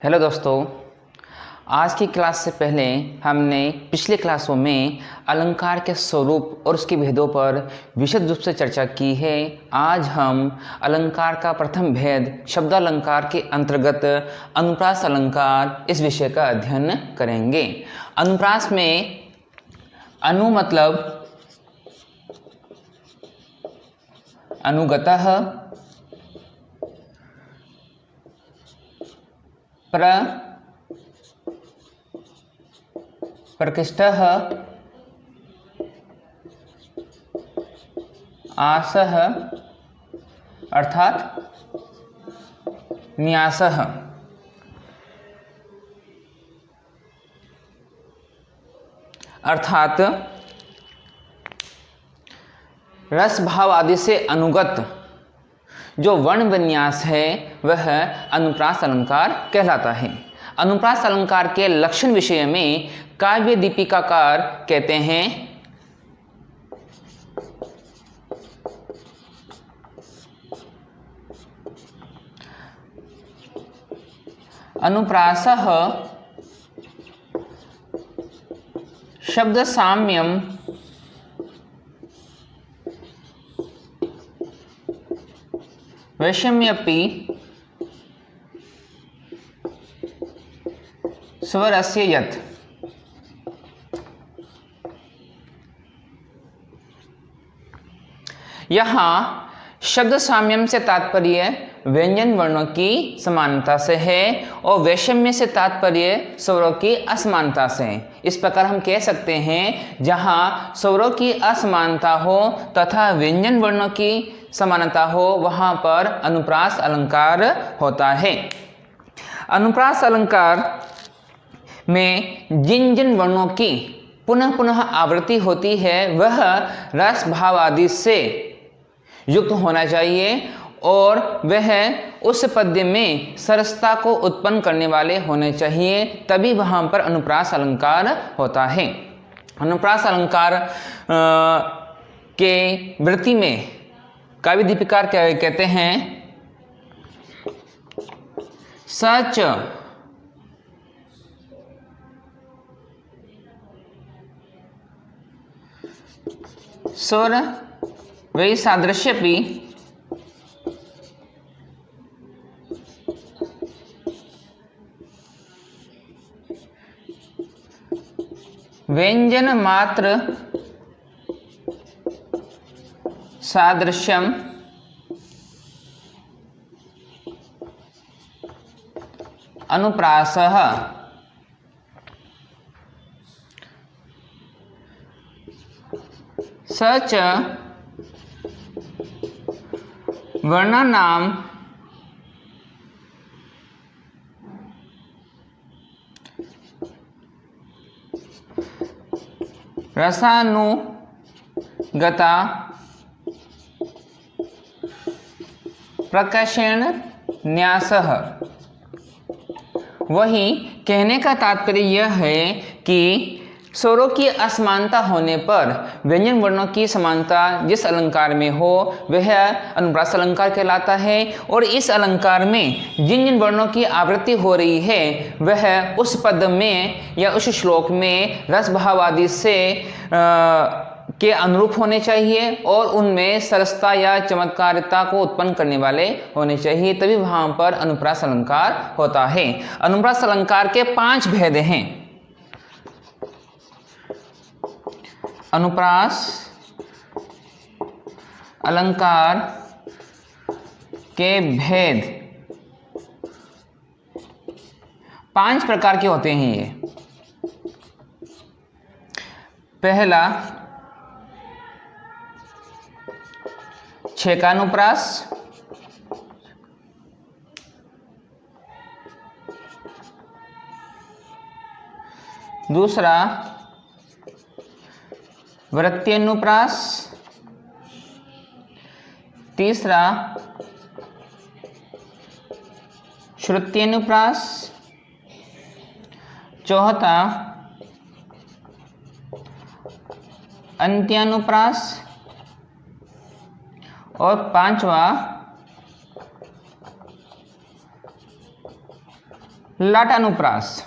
Hello दोस्तों, आज की क्लास से पहले हमने पिछले क्लासों में अलंकार के स्वरूप और उसके भेदों पर विशद रूप से चर्चा की है। आज हम अलंकार का प्रथम भेद शब्दालंकार के अंतर्गत अनुप्रास अलंकार इस विषय का अध्ययन करेंगे। अनुप्रास में अनु मतलब अनुगतः, प्रकृष्टः, आसः अर्थात न्यासः। अर्थात रस भाव आदि से अनुगत जो वर्ण विन्यास है वह अनुप्रास अलंकार कहलाता है। अनुप्रास अलंकार के लक्षण विषय में काव्य दीपिकाकार कहते हैं अनुप्रासः शब्द साम्यम वैषम्यपि स्वरस्य यत्। यहाँ शब्द साम्यम से तात्पर्य व्यंजन वर्णों की समानता से है और वैषम्य से तात्पर्य स्वरों की असमानता से। इस प्रकार हम कह सकते हैं जहाँ स्वरों की असमानता हो तथा व्यंजन वर्णों की समानता हो वहाँ पर अनुप्रास अलंकार होता है। अनुप्रास अलंकार में जिन जिन वर्णों की पुनः पुनः आवृत्ति होती है वह रस भाव आदि से युक्त होना चाहिए और वह उस पद्य में सरसता को उत्पन्न करने वाले होने चाहिए, तभी वहाँ पर अनुप्रास अलंकार होता है। अनुप्रास अलंकार के वृत्ति में काव्य दीपिकार कहते हैं सच स्वर वै सादृश्यपि व्यंजन मात्र सादृश्यम अनुप्रासः। सच वर्णानां रसानुगता प्रकाशेण न्यासः। वही कहने का तात्पर्य यह है कि स्वरों की असमानता होने पर व्यंजन वर्णों की समानता जिस अलंकार में हो वह अनुप्रास अलंकार कहलाता है और इस अलंकार में जिन जिन वर्णों की आवृत्ति हो रही है वह उस पद में या उस श्लोक में रस भाव आदि से के अनुरूप होने चाहिए और उनमें सरसता या चमत्कारिता को उत्पन्न करने वाले होने चाहिए, तभी वहाँ पर अनुप्रास अलंकार होता है। अनुप्रास अलंकार के 5 भेद हैं। अनुप्रास अलंकार के भेद 5 प्रकार के होते हैं। ये पहला छेकानुप्रास, दूसरा वृत्त्यनुप्रास, तीसरा श्रुत्यनुप्रास, चौथा अंत्यानुप्रास और 5वां लाटानुप्रास।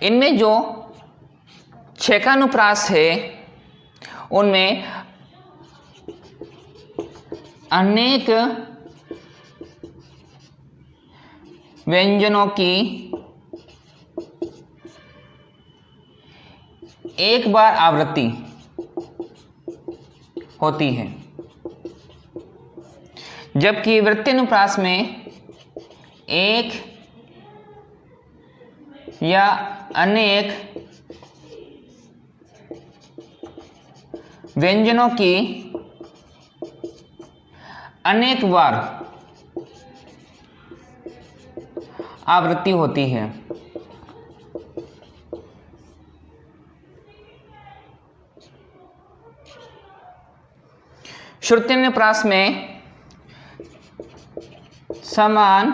इनमें जो छेकानुप्रास है उनमें अनेक व्यंजनों की एक बार आवृत्ति होती है, जबकि वृत्त्यनुप्रास में एक या अनेक व्यंजनों की अनेक बार आवृत्ति होती है। श्रुत्यनुप्रास में समान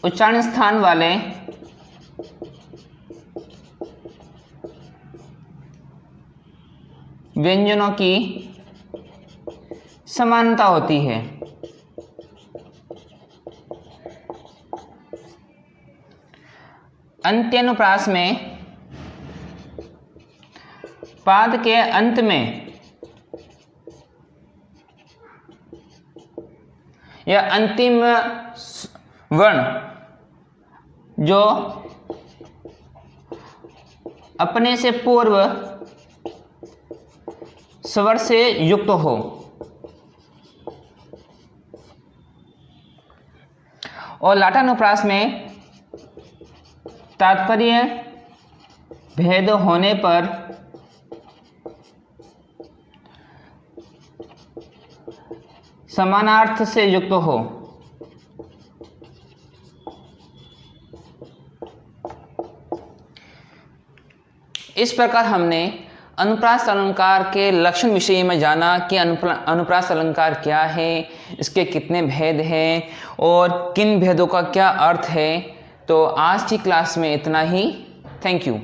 उच्चारण स्थान वाले व्यंजनों की समानता होती है। अंत्यनुप्रास में पाद के अंत में या अंतिम वर्ण जो अपने से पूर्व स्वर से युक्त हो और लाटानुप्रास में तात्पर्य भेद होने पर समानार्थ से युक्त हो। इस प्रकार हमने अनुप्रास अलंकार के लक्षण विषय में जाना कि अनुप्रास अलंकार क्या है, इसके कितने भेद हैं और किन भेदों का क्या अर्थ है। तो आज की क्लास में इतना ही। Thank you.